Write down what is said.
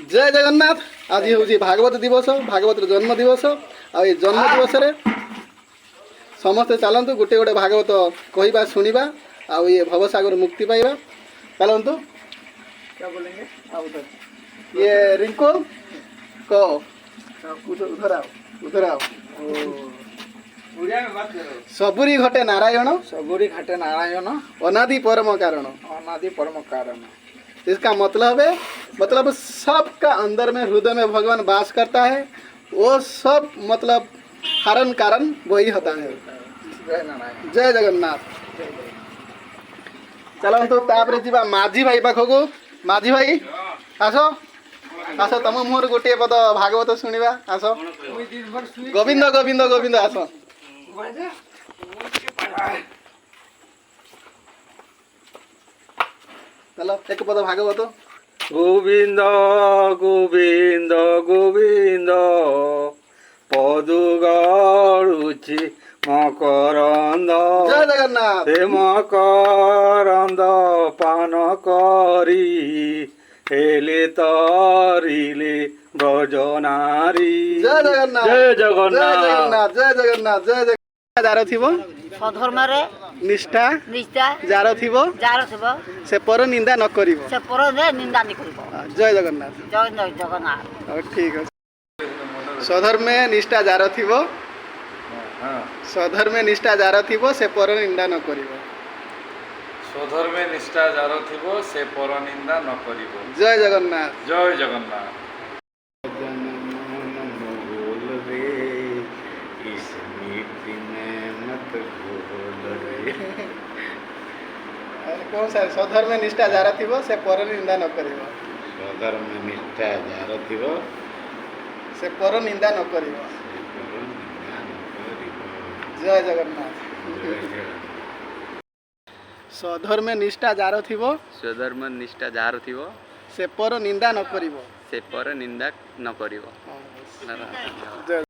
जय जगन्नाथ। आज हूँ भागवत दिवस, भागवत जन्म दिवस। आ जन्म दिवस रे समस्ते चलतु गोटे गोटे भागवत कहवा शुणा आउ ये भवसागर मुक्ति पाइबा। चलतु क्या बोलेंगे ये रिंकू को उधर आओ उधर आओ। सबुरी घटे नारायण, सबुरी घाटे नारायण, अनादि परम कारण। अनादि परम कारण। इसका मतलब सबका अंदर में हृदय में भगवान वास करता है। वो सब मतलब कारण कारण वही होता है। जय नारायण। जय जगन्नाथ। चलतु तापर जीवा माझी भाई पाखक। माझी भाई आस आस तुम मुहर गोटे पद भागवत शुणा आस। गोविंद गोविंद गोविंद आस। चलो एक पद भागवत। गोविंद गोविंद गोविंद पदु गड़ुची मकरंद। जय जगन्नाथ। हे मकरंद पान करी हेले तरिले ब्रजनारी। जय जगन्नाथ। जय जगन्नाथ। जय जगन्नाथ। जय जगन्नाथ। जय जगन्नाथ। जार थिबो स्वधर्म रे निष्ठा निष्ठा जार थिबो जार थिबो से पर निंदा न करिवो। से पर निंदा नहीं करिबो। जय जगन्नाथ। जय जगन्नाथ। ठीक है। स्वधर्म में निष्ठा जार थिबो, स्वधर्म में निष्ठा जार थिबो से पर निंदा न करिवो। स्वधर्मे निष्ठा जार थिबो से पर निंदा न करिवो। जय जगन्नाथ। जय जगन्नाथ। कौन सा स्वधर्म में निष्ठा जार थिबो से पर निंदा न करिवो। स्वधर्म निष्ठा जार थिबो से पर निंदा न करिवो। जय जगन्नाथ। स्वधर्म में निष्ठा जार थिबो, स्वधर्म निष्ठा जार थिबो से पर निंदा न करिवो। से पर निंदा न करिवो। जय